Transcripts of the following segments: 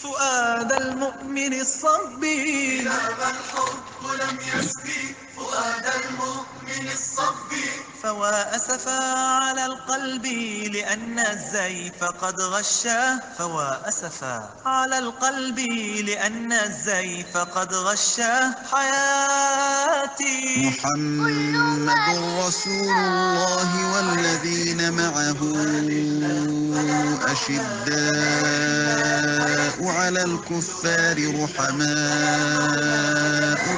فؤاد المؤمن الصبي ذاب الحب لم يسبي فؤاد المؤمن الصبي فوا أسفا على القلب لأن الزيف قد غشاه فوا أسفا على القلب لأن الزيف قد غشاه حياتي محمد رسول الله والذين معه أشداء على الكفار رحماء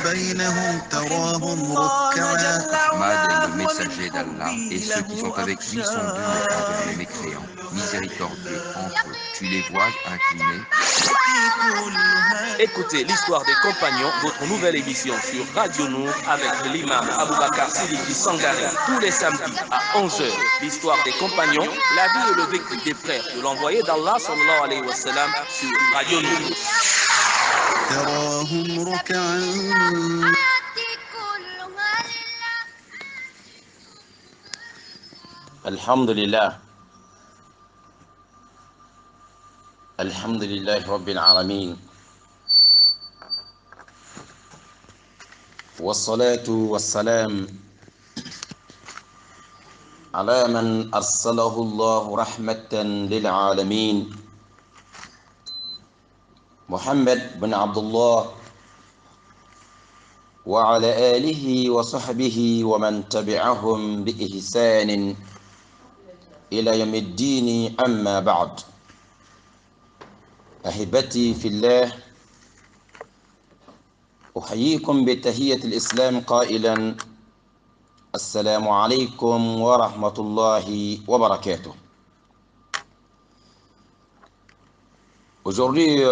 بينهم تراهم ركعا. Ahmad est le messager d'Allah et ceux qui sont avec lui sont doux envers les mécréants, miséricordieux entre eux. Tu les vois inclinés. Écoutez l'histoire des compagnons, votre nouvelle émission sur Radio Nour avec l'imam Aboubakar Sidiki Sangari tous les samedis à 11h. L'histoire des compagnons, la vie et le vécu des frères de l'envoyé d'Allah sallallahu alayhi wa sallam sur Radio Nour. تراهم ركعا الحمد لله رب العالمين والصلاة والسلام على من أرسله الله رحمة للعالمين محمد بن عبد الله وعلى آله وصحبه ومن تبعهم بإحسان إلى يوم الدين أما بعد. أحبتي في الله، أحييكم بتحية الإسلام قائلا السلام عليكم ورحمة الله وبركاته. Aujourd'hui,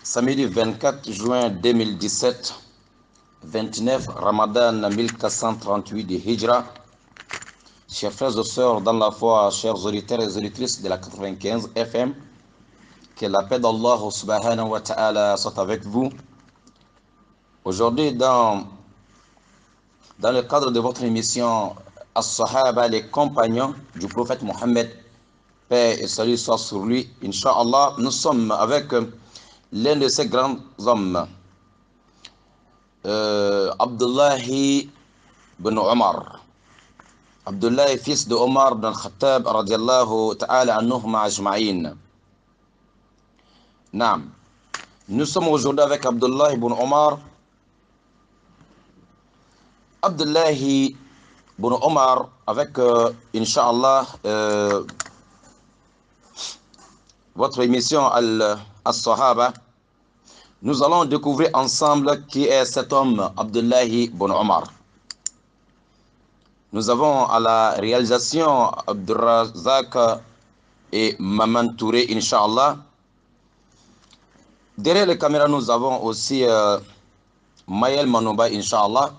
samedi 24 juin 2017, 29 Ramadan 1438 de Hijra. Chers frères et sœurs dans la foi, chers auditeurs et auditrices de la 95 FM, que la paix d'Allah subhanahu wa ta'ala soit avec vous. Aujourd'hui, dans le cadre de votre émission As-Sahaba, les compagnons du prophète Mohammed, paix et salut soit sur lui, Inch'Allah, nous sommes avec l'un de ces grands hommes, Abdullahi bin Omar. Abdullah, fils de Omar bin Khattab, radiallahu ta'ala anhuma ajma'in. Naam. Nous sommes aujourd'hui avec Abdullah ibn Omar. Abdullah ibn Omar, avec, Inch'Allah, votre émission Al-Sahaba, nous allons découvrir ensemble qui est cet homme, Abdullah ibn Omar. Nous avons à la réalisation Abdurrazak et Maman Touré, Inch'Allah. Derrière les caméras, nous avons aussi Mayel Manouba, Inch'Allah.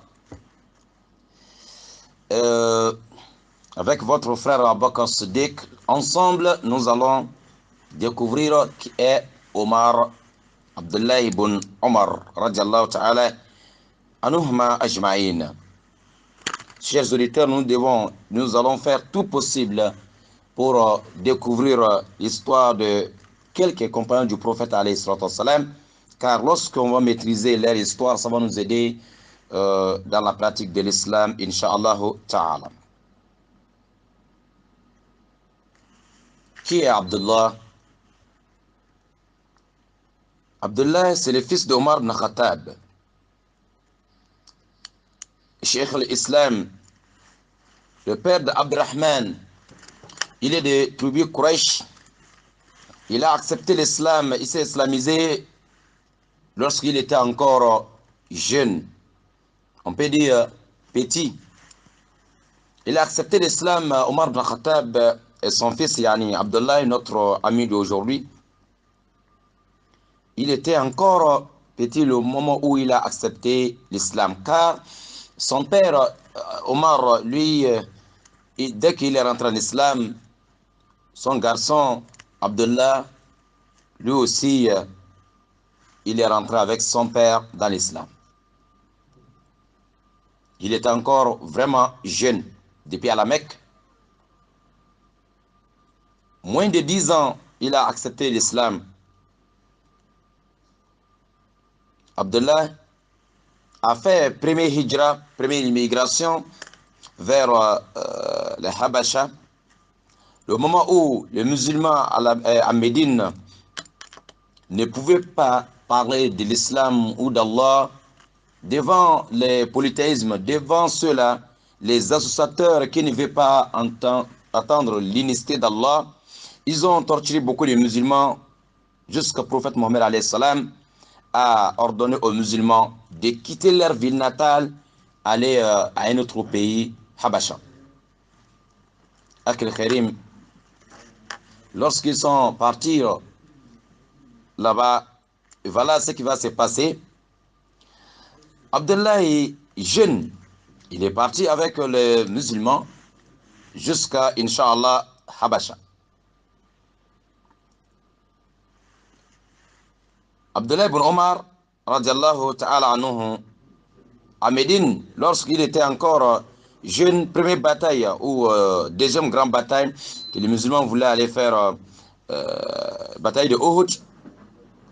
Avec votre frère Abakar Siddiq. Ensemble, nous allons découvrir qui est Omar, Abdullah ibn Omar, radiallahu ta'ala, anouhma ajma'in. Chers auditeurs, nous allons faire tout possible pour découvrir l'histoire de quelques compagnons du prophète alayhi salatu wassalam, car lorsqu'on va maîtriser leur histoire, ça va nous aider dans la pratique de l'islam, incha'Allah ta'ala. Qui est Abdullah? Abdullah, c'est le fils d'Omar ibn Khattab, Cheikh al-Islam, le père d'Abdurrahman. Il est de tribu Quraysh. Il a accepté l'islam, il s'est islamisé lorsqu'il était encore jeune, on peut dire petit. Il a accepté l'islam, Omar ibn Khattab et son fils Yani Abdullah, notre ami d'aujourd'hui. Il était encore petit le moment où il a accepté l'islam, car son père Omar, lui, dès qu'il est rentré en islam, son garçon Abdullah, lui aussi, il est rentré avec son père dans l'islam. Il était encore vraiment jeune, depuis à la Mecque. Moins de 10 ans, il a accepté l'islam. Abdullah a fait première hijra, première immigration vers le Habasha. Le moment où les musulmans à Médine ne pouvaient pas parler de l'islam ou d'Allah devant les polythéismes, devant ceux-là, les associateurs qui ne veulent pas entendre l'unicité d'Allah, ils ont torturé beaucoup de musulmans jusqu'au prophète Mohammed alayhi salam a ordonné aux musulmans de quitter leur ville natale, aller à un autre pays, Habasha. Akil Kharim, lorsqu'ils sont partis là-bas, voilà ce qui va se passer. Abdullah est jeune, il est parti avec les musulmans jusqu'à, Inch'Allah, Habasha. Abdullah ibn Omar, radiallahu ta'ala anhu, à Médine, lorsqu'il était encore jeune, première bataille ou deuxième grande bataille que les musulmans voulaient aller faire, bataille de Uhud,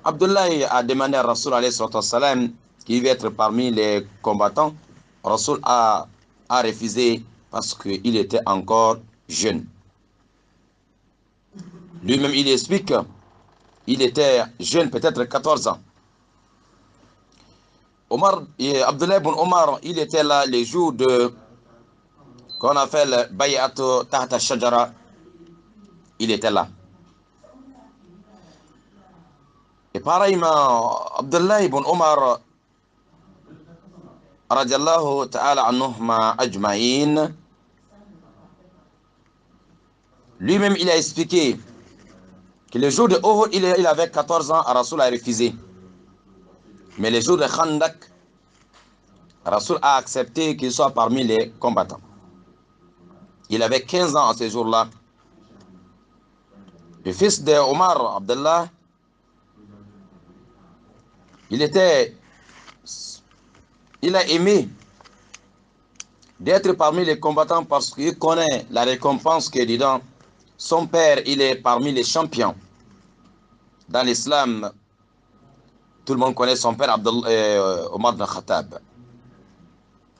Abdullah a demandé à Rasul alayhi salam qu'il veut être parmi les combattants. Rasul a refusé parce qu'il était encore jeune. Lui-même, il explique qu'il était jeune, peut-être 14 ans. Abdullah ibn Omar, il était là les jours de qu'on appelle Bay'at Tahta Shajara. Il était là. Et pareillement, Abdullah ibn Omar, radiallahu ta'ala anhuma ajma'in, lui-même, il a expliqué que le jour de Uhud, il avait 14 ans, Rasul a refusé. Mais le jour de Khandak, Rasul a accepté qu'il soit parmi les combattants. Il avait 15 ans à ce jour-là. Le fils de Omar, Abdullah, il a aimé d'être parmi les combattants parce qu'il connaît la récompense qui est dedans. Son père, il est parmi les champions. Dans l'islam, tout le monde connaît son père, Omar ibn Khattab.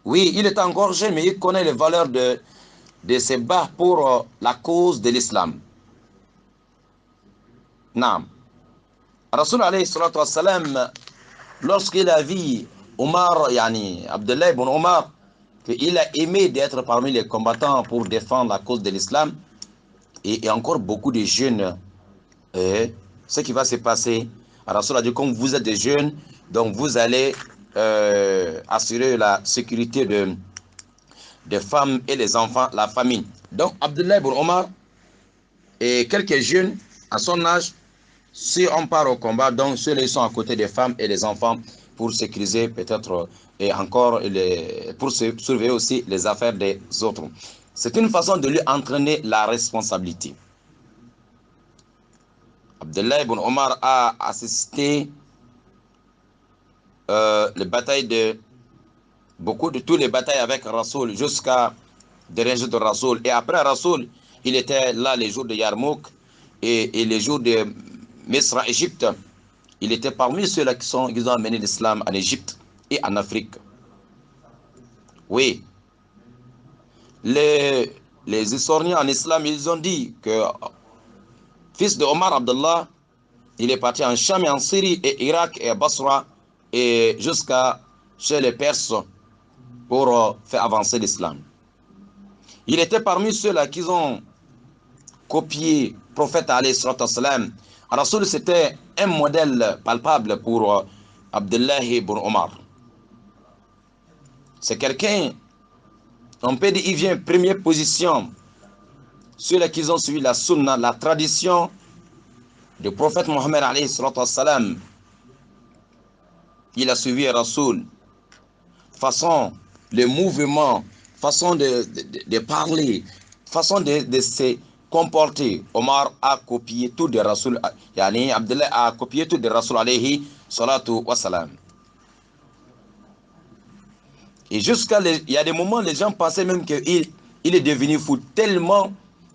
Oui, il est encore jeune, mais il connaît les valeurs de se battre pour la cause de l'islam. Naam. Rasul alayhi salatu wassalam, lorsqu'il a vu Omar, Abdullah ibn Omar, qu'il a aimé d'être parmi les combattants pour défendre la cause de l'islam, et encore beaucoup de jeunes, ce qui va se passer, Rasul a dit, comme vous êtes des jeunes, donc vous allez assurer la sécurité des femmes et les enfants, la famille. Donc Abdullah ibn Omar et quelques jeunes à son âge, si on part au combat, donc ceux-là sont à côté des femmes et des enfants pour sécuriser peut-être et encore pour surveiller aussi les affaires des autres. C'est une façon de lui entraîner la responsabilité. Abdullah ibn Omar a assisté les batailles toutes les batailles avec Rasoul jusqu'à dernier jour de Rasoul. Et après Rasoul, il était là les jours de Yarmouk et les jours de Misra, Égypte. Il était parmi ceux-là qui ont amené l'islam en Égypte et en Afrique. Oui. Les historiens en islam, ils ont dit que fils de Omar Abdullah, il est parti en Cham et en Syrie et Irak et Basra et jusqu'à chez les Perses pour faire avancer l'islam. Il était parmi ceux-là qui ont copié le prophète alayhi salatu wassalam. Rasoul, c'était un modèle palpable pour Abdullah ibn Omar. C'est quelqu'un, on peut dire, il vient en première position. Ceux-là qui ont suivi la sunna, la tradition du prophète Mohammed alayhi salatu wassalam. Il a suivi Rasoul. Façon, le mouvement, façon de parler, façon de se comporter. Omar a copié tout de Rasoul. Abdullah a copié tout de Rasoul alayhi salatu wassalam. Et il y a des moments, les gens pensaient même qu'il est devenu fou. Tellement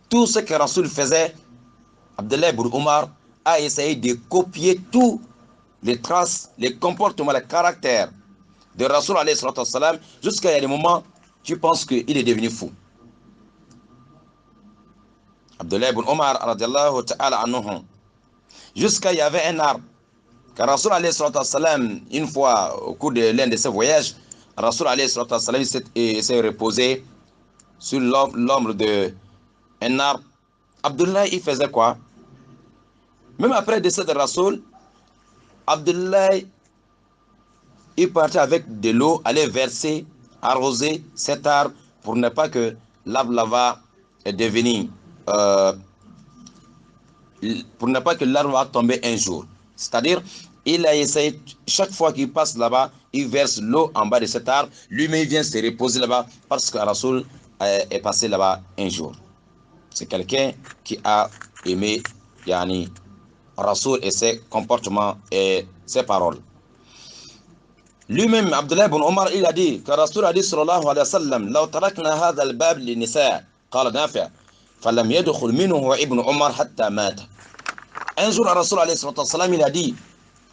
tout ce que Rasoul faisait, Abdullah ibn Omar a essayé de copier tout les traces, les comportements, les caractères de Rasoul alayhi salatu wassalam, jusqu'à il y a des moments, tu penses qu'il est devenu fou. Abdullah ibn Omar, radiallahu ta'ala anhu, jusqu'à il y avait un arbre. Car Rasoul alayhi salatu wassalam, une fois, au cours de l'un de ses voyages, Rasoul alayhi salatu wassalam s'est reposé sur l'ombre d'un arbre. Abdullah, il faisait quoi? Même après le décès de Rasoul, Abdullah, il partait avec de l'eau, allait verser, arroser cet arbre pour ne pas que l'arbre là-bas devenir, pour ne pas que l'arbre va tomber un jour. C'est-à-dire, il a essayé, chaque fois qu'il passe là-bas, il verse l'eau en bas de cet arbre, lui-même il vient se reposer là-bas parce que Rasoul est passé là-bas un jour. C'est quelqu'un qui a aimé Yani Rasoul et ses comportements et ses paroles. Lui-même, Abdullah ibn Omar, il a dit que Rasoul a dit sallallahu alayhi wa sallam, لو تركنا هذا الباب للنساء قال نافع فلم يدخل منه ابن عمر حتى مات. Un jour, Rasoul alayhi wa sallam, il a dit,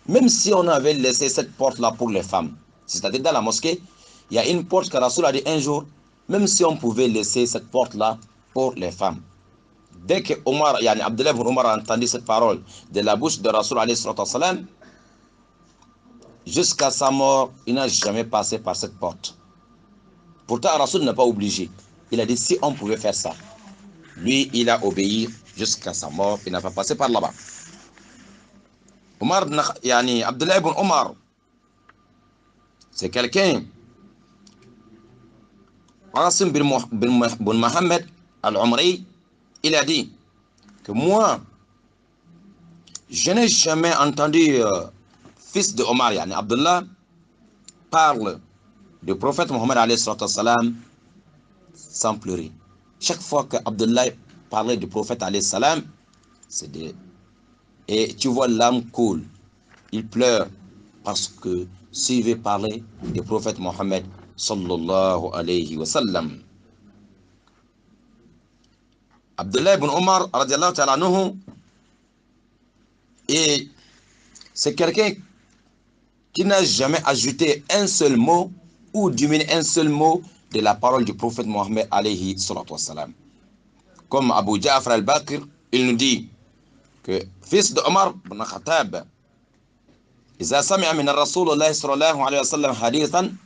même si on avait laissé cette porte-là pour les femmes, c'est-à-dire dans la mosquée, il y a une porte que Rasoul a dit un jour, même si on pouvait laisser cette porte-là pour les femmes. Dès que Omar, Abdullah ibn Omar a entendu cette parole de la bouche de Rasoul alayhi wa sallam, jusqu'à sa mort, il n'a jamais passé par cette porte. Pourtant, Rasoul n'est pas obligé. Il a dit, si on pouvait faire ça. Lui, il a obéi jusqu'à sa mort. Il n'a pas passé par là-bas. Abdullah ibn Omar, c'est quelqu'un. Qasim bin Mohammed al-Umri, il a dit que moi, je n'ai jamais entendu fils de Omar, Abdullah, parle du prophète Mohammed alayhi salam sans pleurer. Chaque fois que Abdullah parlait du prophète alayhi salam, et tu vois l'âme coule, il pleure parce que s'il veut parler du prophète Mohammed sallallahu alayhi wa sallam. Abdullah ibn Omar radiallahu ta'ala anhu, et c'est quelqu'un qui n'a jamais ajouté un seul mot ou diminué un seul mot de la parole du prophète Mohammed alayhi salatu wassalam. Comme Abu Ja'far al-Bakr, il nous dit que fils de Omar ibn Khattab, إذا سمع من الرسول الله صلى الله عليه وسلم حديثا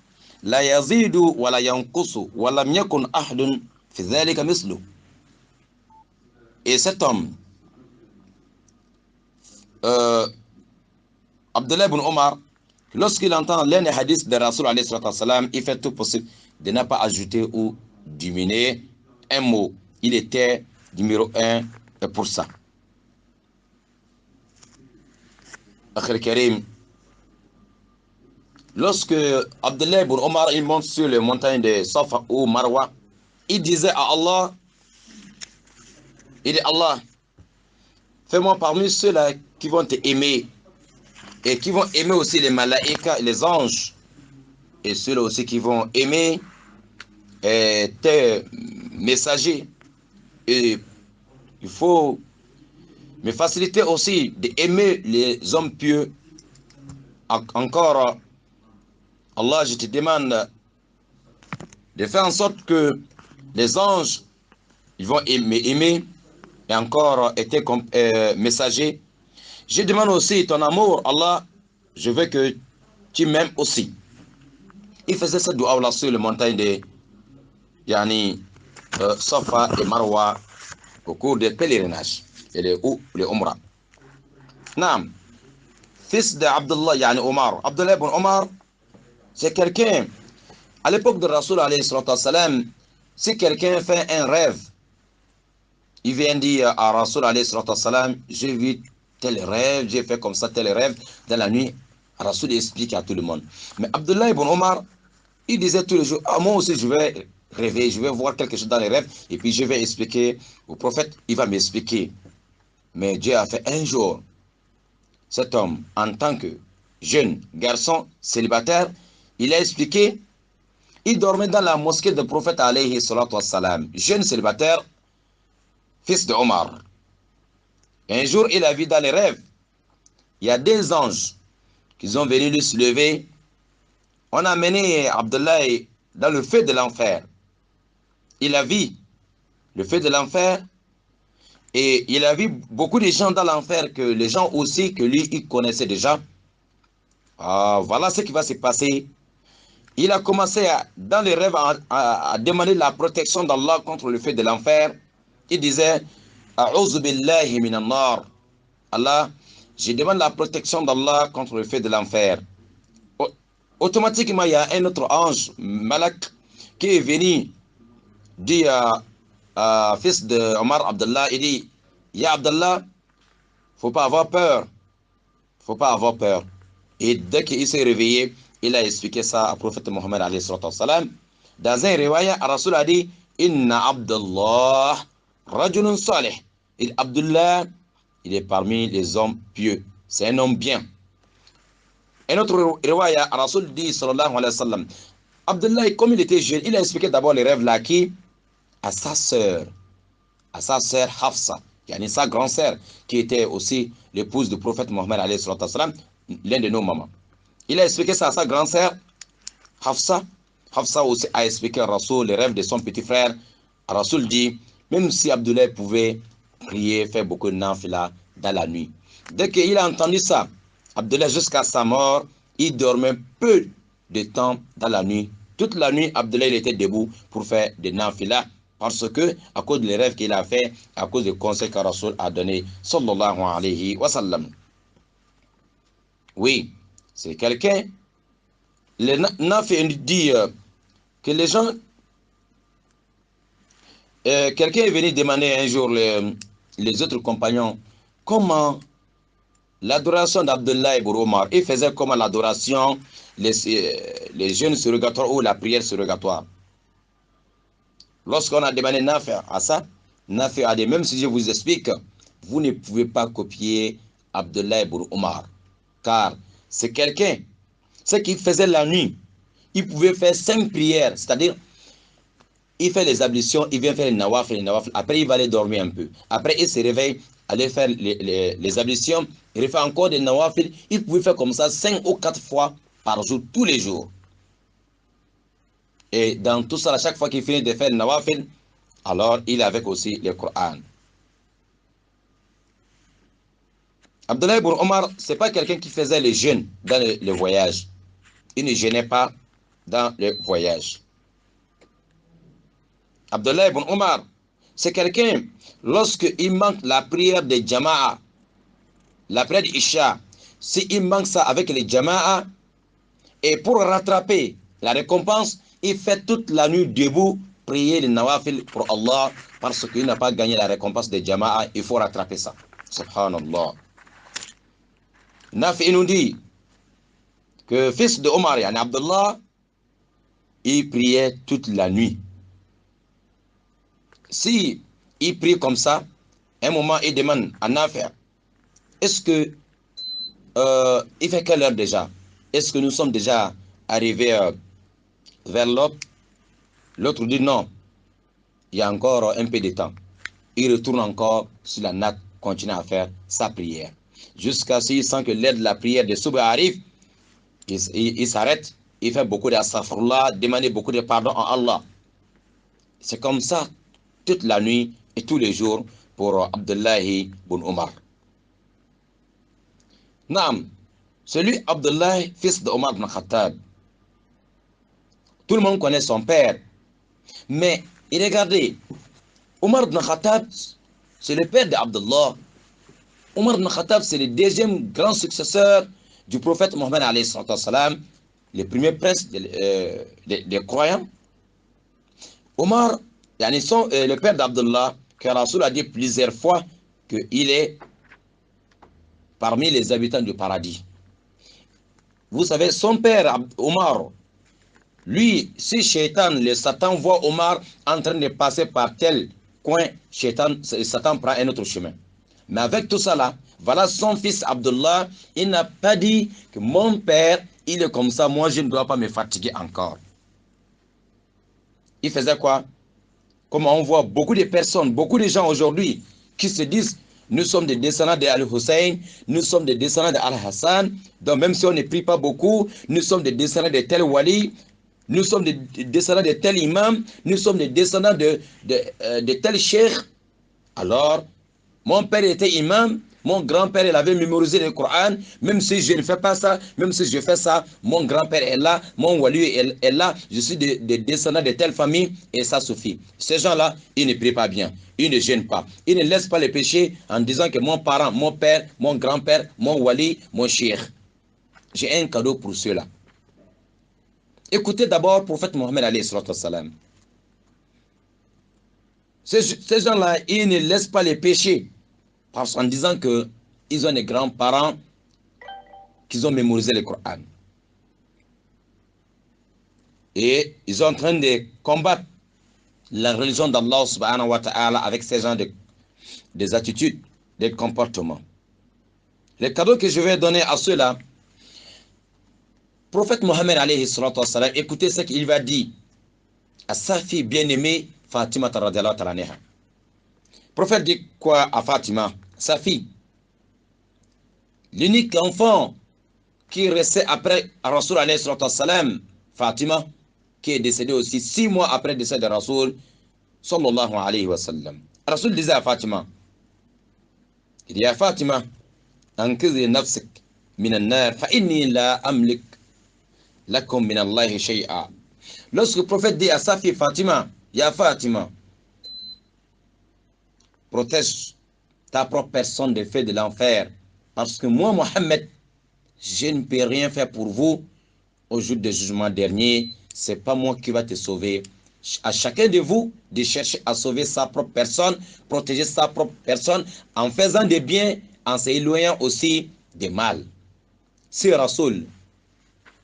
لا يزيد ولا ينقص ولم يكن أحد في ذلك مثله. Et cet homme, Abdullah ibn Omar, lorsqu'il entend l'un des hadiths de Rasoul alayhi salam, il fait tout possible de ne pas ajouter ou diminuer un mot. Il était numéro 1 pour ça. Akhir Karim, lorsque Abdullah ibn Omar il monte sur les montagnes de Safa ou Marwa, il disait à Allah, il dit Allah, fais-moi parmi ceux-là qui vont te aimer et qui vont aimer aussi les malaïkas, les anges, et ceux-là aussi qui vont aimer tes messagers. Et il faut me faciliter aussi d'aimer les hommes pieux. Encore, Allah, je te demande de faire en sorte que les anges, ils vont aimer et encore être messagers. Je demande aussi ton amour, Allah, je veux que tu m'aimes aussi. Il faisait cette dua là sur les montagnes de Safa et Marwa au cours des pèlerinages et les Umrah. Naam, fils d'Abdullah, Omar, Abdullah ibn Omar, c'est quelqu'un, à l'époque de Rasoul alayhi salam, si quelqu'un fait un rêve, il vient dire à Rasoul alayhi salam, j'ai vu tel rêve, j'ai fait comme ça tel rêve dans la nuit. Rasoul explique à tout le monde. Mais Abdullah ibn Omar, il disait tous les jours, ah, moi aussi je vais rêver, je vais voir quelque chose dans les rêves, et puis je vais expliquer au prophète, il va m'expliquer. Mais Dieu a fait un jour, cet homme, en tant que jeune garçon célibataire, il a expliqué, il dormait dans la mosquée du prophète alayhi salatu wassalam, jeune célibataire, fils de Omar. Un jour, il a vu dans les rêves, il y a des anges qu'ils ont venu lui se lever, on a mené Abdullah dans le feu de l'enfer. Il a vu le feu de l'enfer et il a vu beaucoup de gens dans l'enfer, que les gens aussi que lui, il connaissait déjà. Voilà ce qui va se passer. Il a commencé dans les rêves à demander la protection d'Allah contre le feu de l'enfer. Il disait, A'udhu billahi minan nar. Allah, je demande la protection d'Allah contre le feu de l'enfer. Automatiquement, il y a un autre ange, Malak, qui est venu dire fils de Omar Abdullah, il dit, Ya Abdullah, faut pas avoir peur. Faut pas avoir peur. Et dès qu'il s'est réveillé, il a expliqué ça au prophète Mohammed alayhi salam. Dans un riwaya, Rasul a dit, Inna Abdullah rajulun salih. Et Abdullah, il est parmi les hommes pieux. C'est un homme bien. Un autre riwaya, Rasul dit, sallallahu alayhi wa sallam, Abdullah, comme il était jeune, il a expliqué d'abord les rêves là qui à sa sœur Hafsa, yani sa grande sœur, qui était aussi l'épouse du prophète Mohammed alayhi salam, l'un de nos mamans. Il a expliqué ça à sa grande sœur Hafsa. Hafsa aussi a expliqué à Rasoul les rêves de son petit frère. Rasoul dit, même si Abdullah pouvait prier, faire beaucoup de nafila dans la nuit. Dès qu'il a entendu ça, Abdullah jusqu'à sa mort, il dormait peu de temps dans la nuit. Toute la nuit, Abdullah il était debout pour faire des nafila, parce que, à cause des rêves qu'il a fait, à cause des conseils que Rasoul a donné, sallallahu alayhi wa sallam. Oui, c'est quelqu'un. Le Nafi dit que les gens. Quelqu'un est venu demander un jour les autres compagnons comment l'adoration d'Abdullah ibn Omar. Il faisait comment l'adoration, les jeûnes surrogatoires ou la prière surrogatoire. Lorsqu'on a demandé Nafi à ça, Nafi a dit, même si je vous explique, vous ne pouvez pas copier Abdullah ibn Omar. Car c'est quelqu'un, ce qu'il faisait la nuit, il pouvait faire 5 prières, c'est-à-dire, il fait les ablutions, il vient faire les nawafil, après il va aller dormir un peu. Après il se réveille, aller faire les ablutions, il refait encore des nawafil, il pouvait faire comme ça 5 ou 4 fois par jour, tous les jours. Et dans tout ça, à chaque fois qu'il finit de faire le nawafil, alors il est avec aussi le Coran. Abdullah ibn Omar, ce n'est pas quelqu'un qui faisait les jeûnes dans le voyage. Il ne jeûnait pas dans le voyage. Abdullah ibn Omar, c'est quelqu'un, lorsqu'il manque la prière de Jama'a, la prière d'Isha, s'il manque ça avec les Jama'a, et pour rattraper la récompense, il fait toute la nuit debout, prier les nawafil pour Allah, parce qu'il n'a pas gagné la récompense de Jama'a, il faut rattraper ça. Subhanallah. Nafi nous dit que fils de Omar, yani Abdullah, il priait toute la nuit. Si il prie comme ça, un moment il demande à Nafi, est-ce que il fait quelle heure déjà? Est-ce que nous sommes déjà arrivés vers l'autre? L'autre dit non, il y a encore un peu de temps. Il retourne encore sur la natte, continue à faire sa prière. Jusqu'à ce qu'il sent que l'aide de la prière de Souba arrive, il s'arrête, il fait beaucoup d'astaghfirullah, demande beaucoup de pardon à Allah. C'est comme ça toute la nuit et tous les jours pour Abdullah ibn Omar. Naam, celui Abdullah, fils de Omar ibn Khattab, tout le monde connaît son père. Mais regardez, Omar ibn Khattab, c'est le père d'Abdullah. Omar ibn Khattab, c'est le deuxième grand successeur du prophète Mohammed alayhi salam, le premier prince des croyants. Omar, le père d'Abdullah, que Rasoul a dit plusieurs fois qu'il est parmi les habitants du paradis. Vous savez, son père, Omar, lui, si le Satan voit Omar en train de passer par tel coin, Satan prend un autre chemin. Mais avec tout ça là, voilà son fils Abdullah, il n'a pas dit que mon père, il est comme ça, moi je ne dois pas me fatiguer encore. Il faisait quoi? Comme on voit beaucoup de personnes, beaucoup de gens aujourd'hui qui se disent, nous sommes des descendants d'Al-Hussein, nous sommes des descendants d'Al-Hassan. Donc même si on ne prie pas beaucoup, nous sommes des descendants de tel wali, nous sommes des descendants de tel imam, nous sommes des descendants de tel cheikh. Alors, mon père était imam, mon grand-père, il avait mémorisé le Coran. Même si je ne fais pas ça, même si je fais ça, mon grand-père est là, mon wali est là. Je suis des descendants de telle famille et ça suffit. Ces gens-là, ils ne prient pas bien. Ils ne gênent pas. Ils ne laissent pas les péchés en disant que mon parent, mon père, mon grand-père, mon wali, mon cheikh. J'ai un cadeau pour ceux-là. Écoutez d'abord le prophète Mohammed alayhi salam. Ces gens-là, ils ne laissent pas les péchés en disant qu'ils ont des grands-parents qui ont mémorisé le Coran. Et ils sont en train de combattre la religion d'Allah subhanahu wa ta'ala avec ces gens des attitudes, des comportements. Le cadeau que je vais donner à ceux-là, prophète Mohammed alayhi salam, écoutez ce qu'il va dire à sa fille bien-aimée Fatima radhiyallahu ta'ala anha. Le prophète dit quoi à Fatima, sa fille? L'unique enfant qui restait après Rasoul alayhi salam, Fatima, qui est décédé aussi 6 mois après le décès de Rasoul sallallahu alayhi wa sallam. Rasoul disait à Fatima, il dit à Fatima, anqizi nafsik minan nar fa inni la amlik lakum min Allahi shay'a. Lorsque le prophète dit à sa fille Fatima, ya Fatima, protège ta propre personne des feux de l'enfer, parce que moi, Mohammed, je ne peux rien faire pour vous au jour du jugement dernier. C'est pas moi qui va te sauver. À chacun de vous de chercher à sauver sa propre personne, protéger sa propre personne en faisant des biens, en s'éloignant aussi des mal. C'est Rasoul,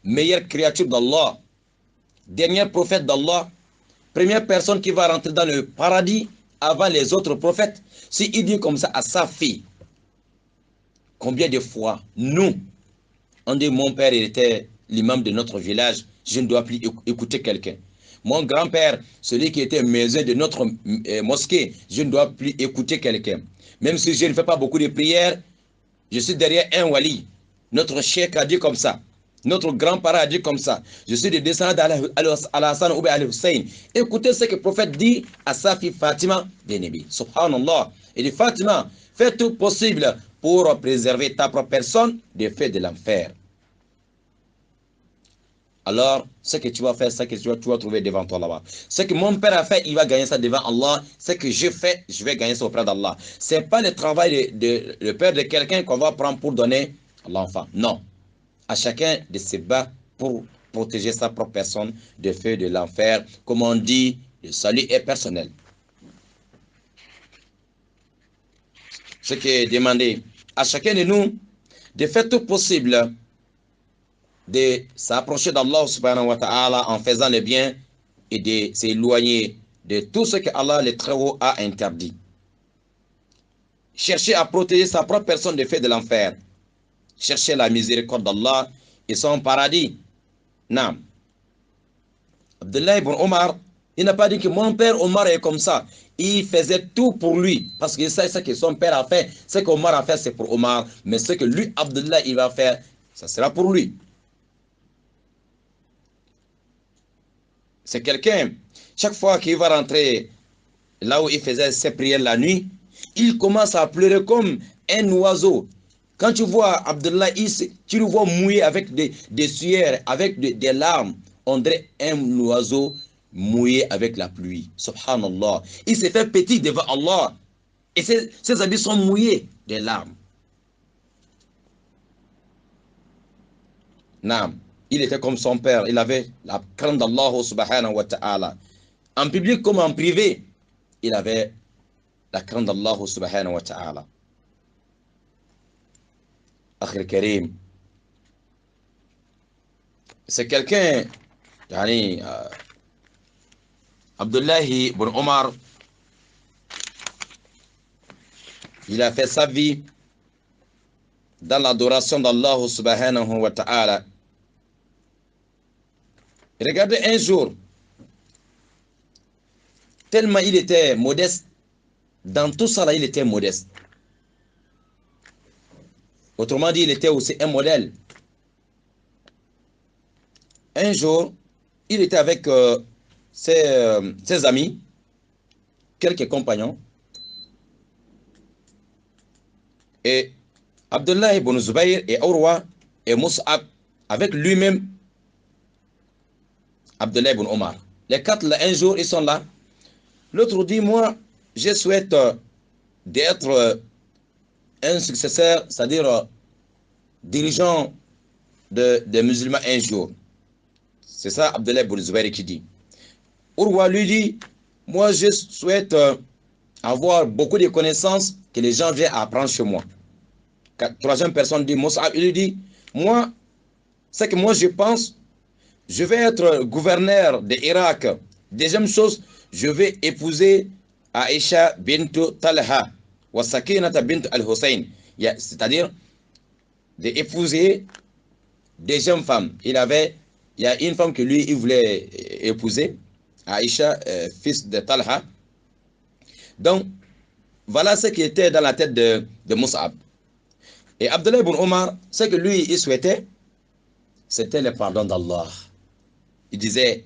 meilleure créature d'Allah, dernier prophète d'Allah, première personne qui va rentrer dans le paradis avant les autres prophètes. Si il dit comme ça à sa fille, combien de fois nous, on dit mon père était l'imam de notre village, je ne dois plus écouter quelqu'un. Mon grand-père, celui qui était maison de notre mosquée, je ne dois plus écouter quelqu'un. Même si je ne fais pas beaucoup de prières, je suis derrière un wali. Notre cheikh a dit comme ça. Notre grand-parent a dit comme ça. Je suis des descendants d'Al-Hassan ou Al-Hussein. Écoutez ce que le prophète dit à sa fille Fatima bien-aimée. Subhanallah. Il dit Fatima, fais tout possible pour préserver ta propre personne des feux de l'enfer. Alors, ce que tu vas faire, ce que tu vas trouver devant toi là-bas. Ce que mon père a fait, il va gagner ça devant Allah. Ce que je fais, je vais gagner ça auprès d'Allah. Ce n'est pas le travail de père de quelqu'un qu'on va prendre pour donner à l'enfant. Non. À chacun de se battre pour protéger sa propre personne des feux de l'enfer. Comme on dit, le salut est personnel. Ce qui est demandé à chacun de nous de faire tout possible de s'approcher d'Allah subhanahu wa ta'ala en faisant le bien et de s'éloigner de tout ce que Allah le Très-Haut a interdit. Chercher à protéger sa propre personne des feux de l'enfer. Chercher la miséricorde d'Allah et son paradis. Non. Abdullah ibn Omar, il n'a pas dit que mon père Omar est comme ça. Il faisait tout pour lui. Parce que c'est ce que son père a fait. Ce qu'Omar a fait, c'est pour Omar. Mais ce que lui, Abdullah, il va faire, ça sera pour lui. C'est quelqu'un, chaque fois qu'il va rentrer là où il faisait ses prières la nuit, il commence à pleurer comme un oiseau. Quand tu vois Abdullah, tu le vois mouillé avec des sueurs, avec des larmes. On dirait un oiseau mouillé avec la pluie. Subhanallah. Il s'est fait petit devant Allah. Et ses habits sont mouillés des larmes. Naam. Il était comme son père. Il avait la crainte d'Allah subhanahu wa ta'ala. En public comme en privé, il avait la crainte d'Allah subhanahu wa ta'ala. Akhir Karim. C'est quelqu'un, Abdullah ibn Omar, il a fait sa vie dans l'adoration d'Allah subhanahu wa ta'ala. Regardez un jour, tellement il était modeste, dans tout ça là, il était modeste. Autrement dit, il était aussi un modèle. Un jour, il était avec ses amis, quelques compagnons, et Abdullah ibn Zubayr et Urwa et Mus'ab avec lui-même Abdullah ibn Omar. Les quatre là, un jour, ils sont là. L'autre dit, moi, je souhaite d'être un successeur, c'est-à-dire dirigeant des musulmans un jour. C'est ça Abdullah ibn Zubayr qui dit. Urwa lui dit, moi je souhaite avoir beaucoup de connaissances que les gens viennent apprendre chez moi. Troisième personne dit, Mus'ab, il lui dit, moi, c'est que moi je pense, je vais être gouverneur de l'Irak. Deuxième chose, je vais épouser Aïcha bint Talha wa Sakinata bint al-Hussein. C'est-à-dire d'épouser des jeunes femmes. Il y a une femme que lui, il voulait épouser, Aïcha, fils de Talha. Donc, voilà ce qui était dans la tête de Mus'ab. Et Abdullah ibn Omar, ce que lui, il souhaitait, c'était le pardon d'Allah. Il disait,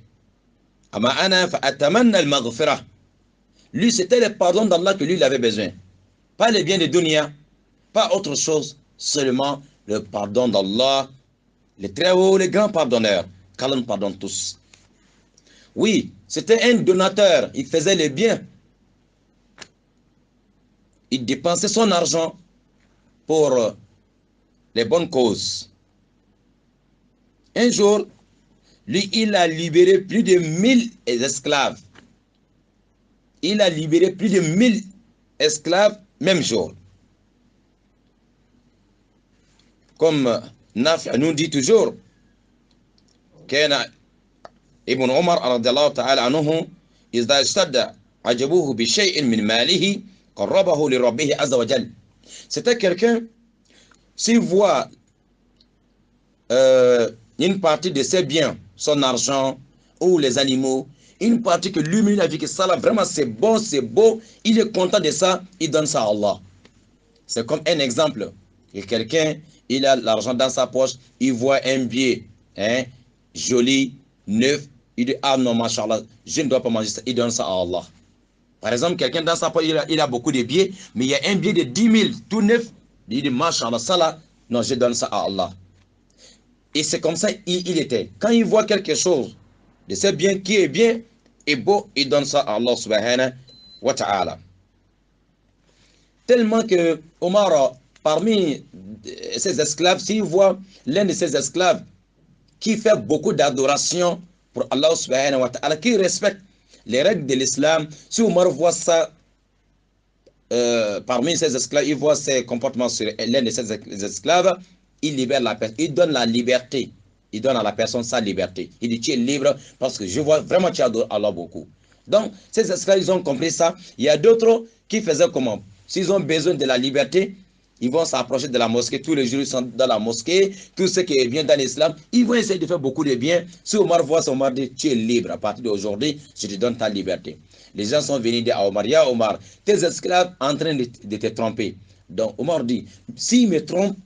lui, c'était le pardon d'Allah que lui, il avait besoin. Pas les biens de dunya, pas autre chose, seulement le pardon d'Allah, le très haut, le grand pardonneur, qu'Allah nous pardonne tous. Oui, c'était un donateur, il faisait le bien. Il dépensait son argent pour les bonnes causes. Un jour, lui, il a libéré plus de 1000 esclaves. Il a libéré plus de 1000 esclaves, même jour. Comme Naf nous dit toujours, كان ابن عمر رضي الله تعالى عنه إذا اشتد عجبوه بشيء من ماله قربه لربه عز وجل. C'était quelqu'un, s'il voit une partie de ses biens, son argent ou les animaux, une partie que lui-même il a vu que ça là vraiment c'est bon, c'est beau, il est content de ça, il donne ça à Allah. C'est comme un exemple. Quelqu'un, il a l'argent dans sa poche, il voit un billet, joli, neuf, il dit, ah non, machallah, je ne dois pas manger ça, il donne ça à Allah. Par exemple, quelqu'un dans sa poche, il a beaucoup de billets, mais il y a un billet de 10 000, tout neuf, il dit, machallah, ça là, non, je donne ça à Allah. Et c'est comme ça il était. Quand il voit quelque chose de ce bien qui est bien et beau, il donne ça à Allah subhanahu wa ta'ala. Tellement que Omar, parmi ses esclaves, s'il voit l'un de ses esclaves qui fait beaucoup d'adoration pour Allah subhanahu wa ta'ala, qui respecte les règles de l'islam, si Omar voit ça parmi ses esclaves, il voit ses comportements sur l'un de ses esclaves, il libère la personne, il donne la liberté, il donne à la personne sa liberté. Il dit, tu es libre parce que je vois vraiment que tu adores Allah beaucoup. Donc, ces esclaves, ils ont compris ça. Il y a d'autres qui faisaient comment? S'ils ont besoin de la liberté, ils vont s'approcher de la mosquée. Tous les jours, ils sont dans la mosquée. Tout ce qui est bien dans l'islam, ils vont essayer de faire beaucoup de bien. Si Omar voit ça, Omar dit, tu es libre. À partir d'aujourd'hui, je te donne ta liberté. Les gens sont venus dire à Omar, ya Omar, tes esclaves en train de te tromper. Donc, Omar dit, s'ils me trompent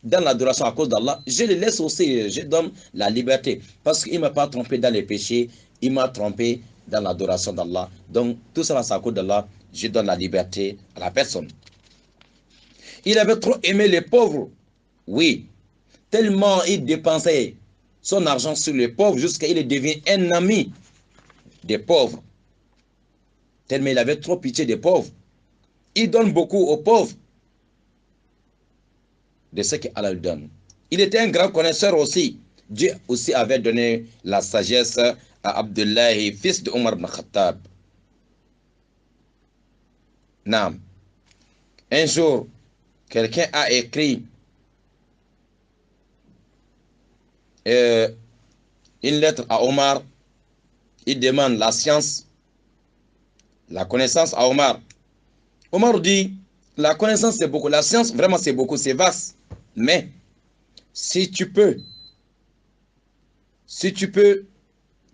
dans l'adoration à cause d'Allah, je les laisse aussi, je donne la liberté. Parce qu'il ne m'a pas trompé dans les péchés, il m'a trompé dans l'adoration d'Allah. Donc, tout ça, c'est à cause d'Allah, je donne la liberté à la personne. Il avait trop aimé les pauvres. Oui. Tellement il dépensait son argent sur les pauvres jusqu'à il devient un ami des pauvres. Tellement il avait trop pitié des pauvres. Il donne beaucoup aux pauvres de ce qu'Allah lui donne. Il était un grand connaisseur aussi. Dieu aussi avait donné la sagesse à Abdullah, fils de Omar ibn Khattab. Naam. Un jour, quelqu'un a écrit une lettre à Omar. Il demande la science, la connaissance à Omar. Omar dit, la connaissance c'est beaucoup, la science vraiment c'est beaucoup, c'est vaste. Mais si tu peux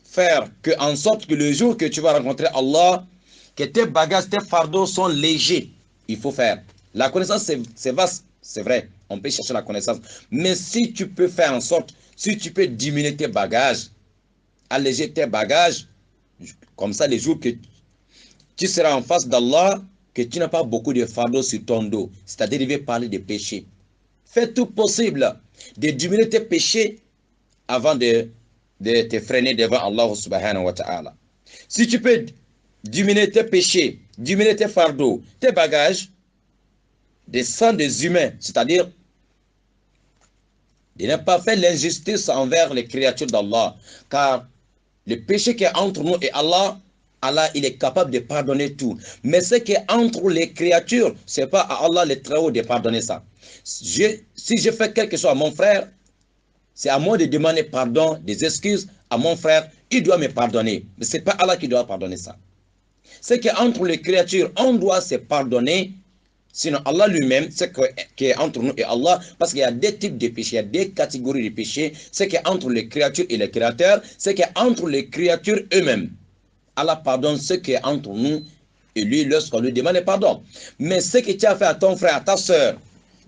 faire en sorte que le jour que tu vas rencontrer Allah, que tes bagages, tes fardeaux sont légers, il faut faire. La connaissance c'est vaste, c'est vrai. on peut chercher la connaissance. Mais si tu peux faire en sorte, si tu peux diminuer tes bagages, alléger tes bagages, comme ça les jours que tu seras en face d'Allah, que tu n'as pas beaucoup de fardeau sur ton dos, c'est-à-dire il veut parler des péchés. Fais tout possible de diminuer tes péchés avant de te freiner devant Allah subhanahu wa ta'ala. Si tu peux diminuer tes péchés, diminuer tes fardeaux, tes bagages, descendre des humains, c'est-à-dire de ne pas faire l'injustice envers les créatures d'Allah, car le péché qui est entre nous et Allah, Allah, il est capable de pardonner tout. Mais ce qui est entre les créatures, ce n'est pas à Allah le Très-Haut de pardonner ça. Si je fais quelque chose à mon frère, c'est à moi de demander pardon, des excuses à mon frère, il doit me pardonner. Mais ce n'est pas Allah qui doit pardonner ça. Ce qui est entre les créatures, on doit se pardonner. Sinon, Allah lui-même, ce qui est entre nous et Allah, parce qu'il y a des types de péchés, il y a des catégories de péchés, ce qui est entre les créatures et les créateurs, ce qui est entre les créatures eux-mêmes. Allah pardonne ce qui est entre nous et lui lorsqu'on lui demande pardon. Mais ce que tu as fait à ton frère, à ta soeur,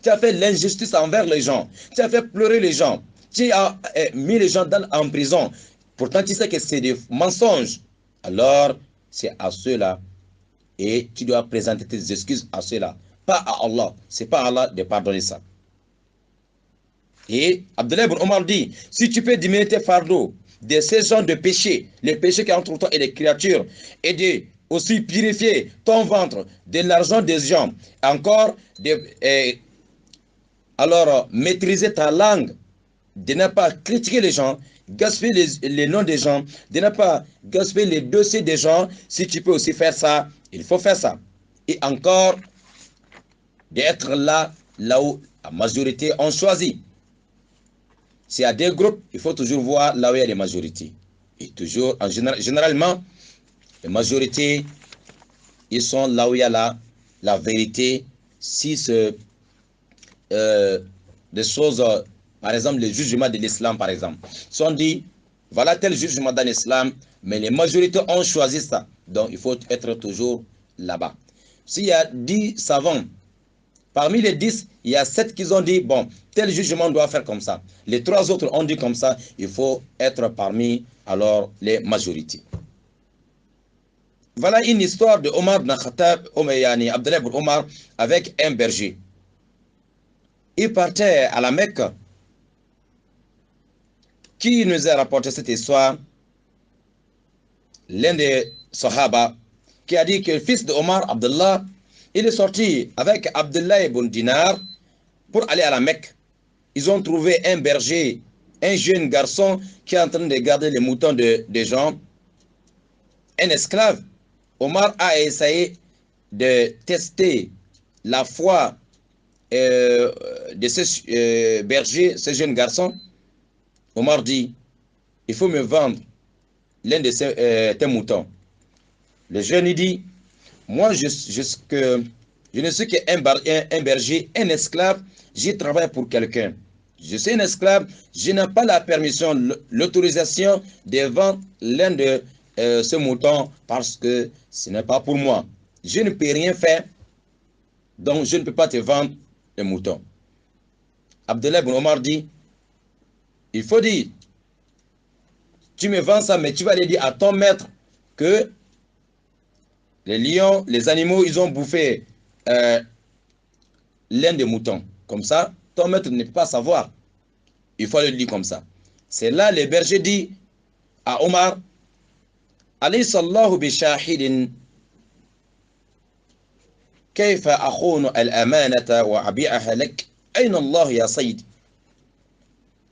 tu as fait l'injustice envers les gens, tu as fait pleurer les gens, tu as mis les gens en prison, pourtant tu sais que c'est des mensonges, alors c'est à ceux-là et tu dois présenter tes excuses à ceux-là, pas à Allah. C'est pas à Allah de pardonner ça. Et Abdullah ibn Omar dit, si tu peux diminuer tes fardeaux de ces genres de péchés, les péchés qui entre toi et les créatures, et de aussi purifier ton ventre de l'argent des gens, encore alors maîtriser ta langue, de ne pas critiquer les gens, gaspiller les noms des gens, de ne pas gaspiller les dossiers des gens. Si tu peux aussi faire ça, il faut faire ça. Et encore, d'être là où la majorité ont choisi. S'il y a des groupes, il faut toujours voir là où il y a des majorités. Et toujours, généralement, les majorités, ils sont là où il y a la vérité. Si c'est des choses, par exemple, les jugements de l'islam, par exemple, sont dit, voilà tel jugement dans l'islam, mais les majorités ont choisi ça. Donc, il faut être toujours là-bas. S'il y a 10 savants, parmi les 10, il y a 7 qui ont dit, bon, tel jugement doit faire comme ça. Les 3 autres ont dit comme ça, il faut être parmi, alors, les majorités. Voilà une histoire de Omar ibn Khattab, Abdullah ibn Omar, avec un berger. Il partait à la Mecque. Qui nous a rapporté cette histoire? L'un des Sahaba, qui a dit que le fils de Omar, Abdullah, il est sorti avec Abdullah ibn Dinar pour aller à la Mecque. Ils ont trouvé un berger, un jeune garçon qui est en train de garder les moutons des gens, un esclave. Omar a essayé de tester la foi de ce berger, ce jeune garçon. Omar dit, il faut me vendre l'un de tes moutons. Le jeune il dit, moi je ne suis qu'un berger, un esclave, j'y travaille pour quelqu'un. Je suis un esclave, je n'ai pas la permission, l'autorisation de vendre l'un de ces moutons parce que ce n'est pas pour moi. Je ne peux rien faire, donc je ne peux pas te vendre les moutons. Abdullah ibn Omar dit, il faut dire, tu me vends ça, mais tu vas aller dire à ton maître que les lions, les animaux, ils ont bouffé l'un des moutons. Comme ça, ton maître ne peut pas savoir. Il faut le dire comme ça. C'est là le berger dit à Omar, alaysa Allahu bi shahidin kayfa akhunu al-amanata wa abi'aha lak ayna Allah ya sayyid.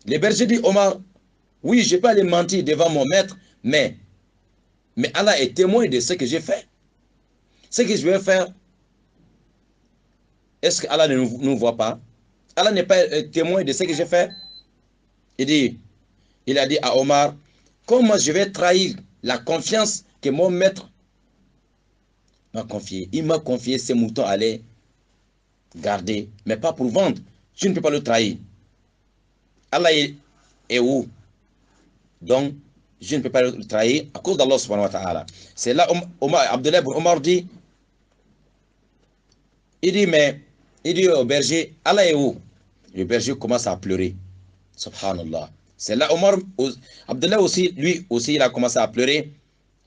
Le berger dit Omar, oui, je ne vais pas aller mentir devant mon maître, mais Allah est témoin de ce que j'ai fait. Ce que je vais faire, est-ce que Allah ne nous voit pas? Allah n'est pas témoin de ce que j'ai fait? Il a dit à Omar, comment je vais trahir la confiance que mon maître m'a confiée? Il m'a confié ces moutons à les garder, mais pas pour vendre. Je ne peux pas le trahir. Allah est où? Donc, je ne peux pas le trahir à cause d'Allah subhanahu wa ta'ala. C'est là Abdullah ibn Omar dit, il dit au berger, Allah est où? Le berger commence à pleurer. Subhanallah. C'est là Abdullah aussi, lui aussi, il a commencé à pleurer.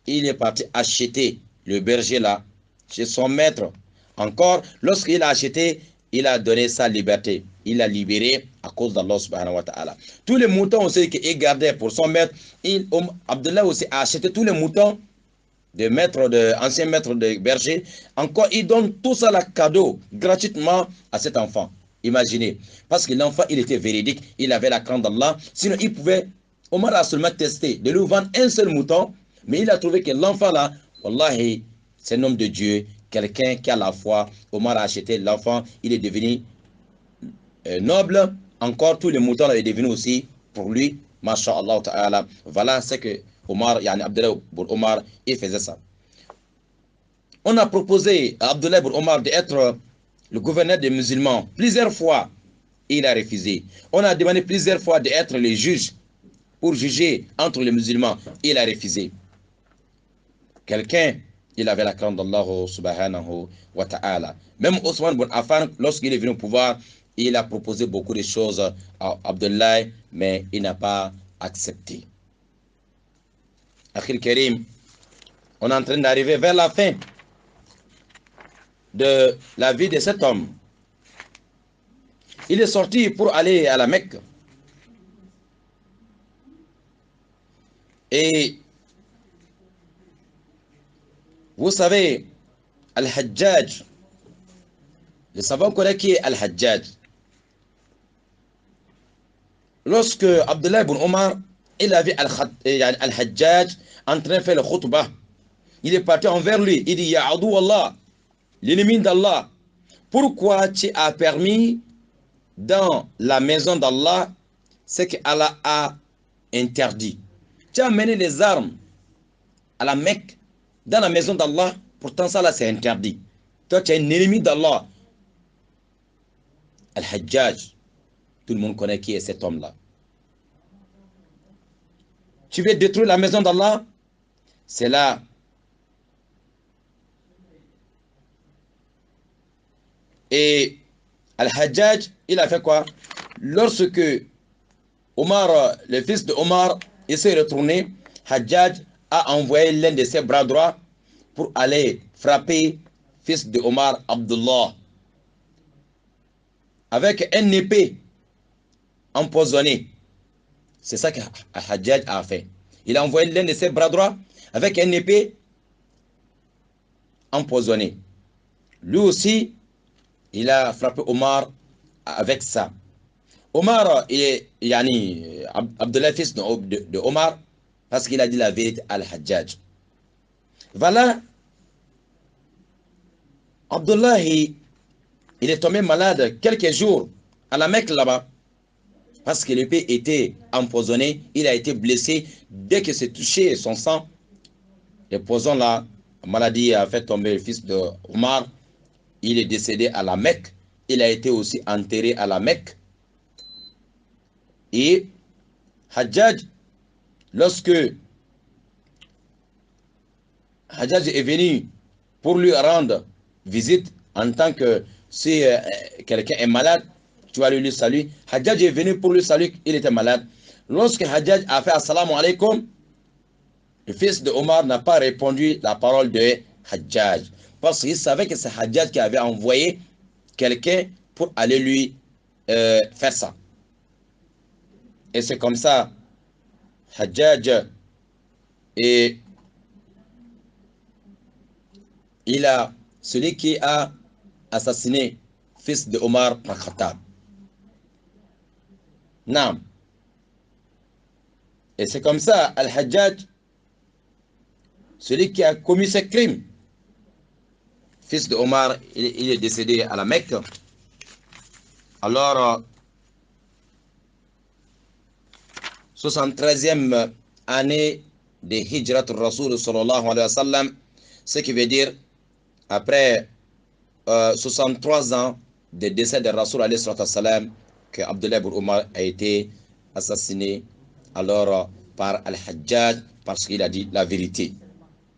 Il est parti acheter le berger là, chez son maître. Encore, lorsqu'il a acheté, il a donné sa liberté. Il a libéré à cause d'Allah subhanahu wa ta'ala. Tous les moutons aussi qu'il gardait pour son maître, Abdullah aussi a acheté tous les moutons ancien maître de berger. Encore, il donne tout ça, la cadeau, gratuitement à cet enfant. Imaginez. Parce que l'enfant, il était véridique. Il avait la crainte d'Allah. Sinon, il pouvait, Omar a seulement testé de lui vendre un seul mouton. Mais il a trouvé que l'enfant là, wallahi, c'est un homme de Dieu. Quelqu'un qui a la foi. Omar a acheté l'enfant. Il est devenu noble. Encore, tous les moutons là, est devenu aussi pour lui. Masha'Allah ta'ala. Voilà ce que Omar, yani Abdullah ibn Omar, il faisait ça. On a proposé à Abdullah ibn Omar d'être le gouverneur des musulmans. Plusieurs fois, il a refusé. On a demandé plusieurs fois d'être le juge pour juger entre les musulmans. Il a refusé. Quelqu'un, il avait la crainte d'Allah subhanahu wa ta'ala. Même Ousmane ibn Affan, lorsqu'il est venu au pouvoir, il a proposé beaucoup de choses à Abdullah, mais il n'a pas accepté. Akhil Karim, on est en train d'arriver vers la fin de la vie de cet homme. Il est sorti pour aller à la Mecque. Et vous savez, Al-Hajjaj, le savant connaît qui est Al-Hajjaj. Lorsque Abdullah ibn Omar, il a vu Al-Hajjaj en train de faire le khutbah, il est parti envers lui. Il dit, Ya Adou Allah, l'ennemi d'Allah, pourquoi tu as permis dans la maison d'Allah ce qu'Allah a interdit? Tu as amené les armes à la Mecque, dans la maison d'Allah, pourtant ça là c'est interdit. Toi tu es un ennemi d'Allah. Al-Hajjaj, tout le monde connaît qui est cet homme-là. Tu veux détruire la maison d'Allah? C'est là. Et Al-Hajjaj, il a fait quoi? Lorsque Omar, le fils de Omar, il s'est retourné, Hajjaj a envoyé l'un de ses bras droits pour aller frapper fils de Omar, Abdullah, avec un épée empoisonnée. C'est ça que Hajjaj a fait. Il a envoyé l'un de ses bras droits avec un épée empoisonnée. Lui aussi, il a frappé Omar avec ça. Omar, Abdullah, fils de Omar, parce qu'il a dit la vérité à Al-Hajjaj. Voilà. Abdullah, il est tombé malade quelques jours à la Mecque là-bas. Parce que l'épée était empoisonnée, il a été blessé. Dès que c'est touché son sang, le poison là, la maladie a fait tomber le fils de Omar. Il est décédé à la Mecque. Il a été aussi enterré à la Mecque. Et Hajjaj, lorsque Hajjaj est venu pour lui rendre visite en tant que si quelqu'un est malade, tu vas lui saluer. Hajjaj est venu pour lui saluer, il était malade. Lorsque Hajjaj a fait assalamu alaikum, le fils de Omar n'a pas répondu la parole de Hajjaj. Parce qu'il savait que c'est Hajjaj qui avait envoyé quelqu'un pour aller lui faire ça. Et c'est comme ça, Hajjaj, et il a celui qui a assassiné fils de Omar ibn Khattab. Naam. Et c'est comme ça, Al-Hajjaj, celui qui a commis ce crime, fils de Omar, il est décédé à la Mecque. Alors, 73e année de Hijrat al-Rasul sallallahu alayhi wa sallam, ce qui veut dire après 63 ans de décès de Rasul alayhi wa sallam, que Abdullah ibn Omar a été assassiné alors par Al-Hajjaj parce qu'il a dit la vérité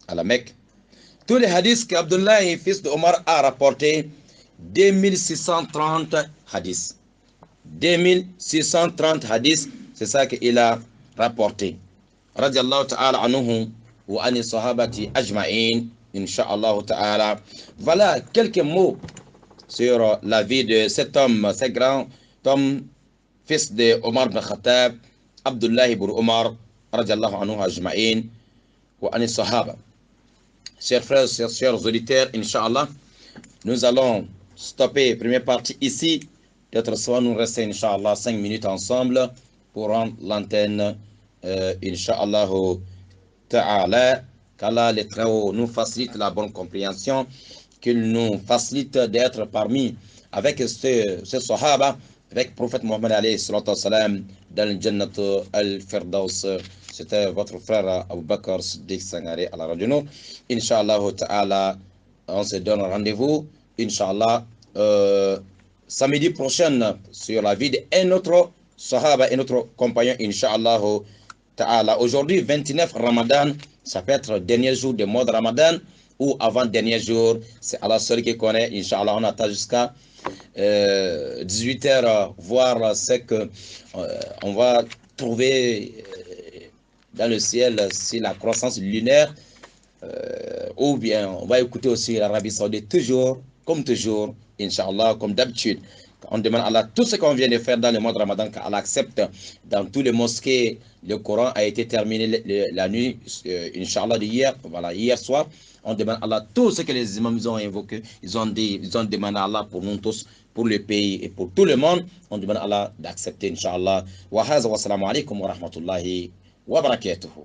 à la Mecque. Tous les hadiths qu'Abdullah, fils de Omar, a rapportés, 2630 hadiths. 2630 hadiths, c'est ça qu'il a rapporté. Radiallahu ta'ala anhum wa ani sahabati ajma'in, insha'Allah ta'ala. Voilà quelques mots sur la vie de cet homme, ce grand homme, fils de Omar ibn Khattab, Abdullah ibn Omar, radiallahu anhu ajma'in, wa ani sahaba. Chers frères, chers auditeurs, inch'Allah, nous allons stopper la première partie ici. Peut-être soit nous rester, inch'Allah, 5 minutes ensemble pour rendre l'antenne, inch'Allah ta'ala, qu'Allah les très hauts nous facilite la bonne compréhension, qu'il nous facilite d'être parmi avec ce sahaba, avec le prophète Mohammed alayhi salatu wassalam, dans le Jannat al-Firdaus. C'était votre frère Abu Bakr Siddiq Sangaré à la radio Nour. Inch'Allah ta'ala, on se donne rendez-vous, Inch'Allah, samedi prochain sur la vie d'un autre sahaba, un autre compagnon, Inch'Allah ta'ala. Aujourd'hui, 29 Ramadan, ça peut être le dernier jour du mois de Ramadan ou avant-dernier jour, c'est Allah seul qui connaît. Inch'Allah, on attend jusqu'à 18h, voir ce que on va trouver dans le ciel, si la croissance lunaire, ou bien on va écouter aussi l'Arabie Saoudite, toujours, Inch'Allah, comme d'habitude. On demande à Allah tout ce qu'on vient de faire dans le mois de Ramadan, qu'Allah accepte. Dans tous les mosquées, le Coran a été terminé la nuit, Inch'Allah, d'hier, voilà, hier soir. On demande à Allah tout ce que les imams ont invoqué. Ils ont demandé à Allah pour nous tous, pour le pays et pour tout le monde. On demande à Allah d'accepter, Inch'Allah. Wa hadha wa salamu alaykum wa rahmatullahi wa barakatuhu.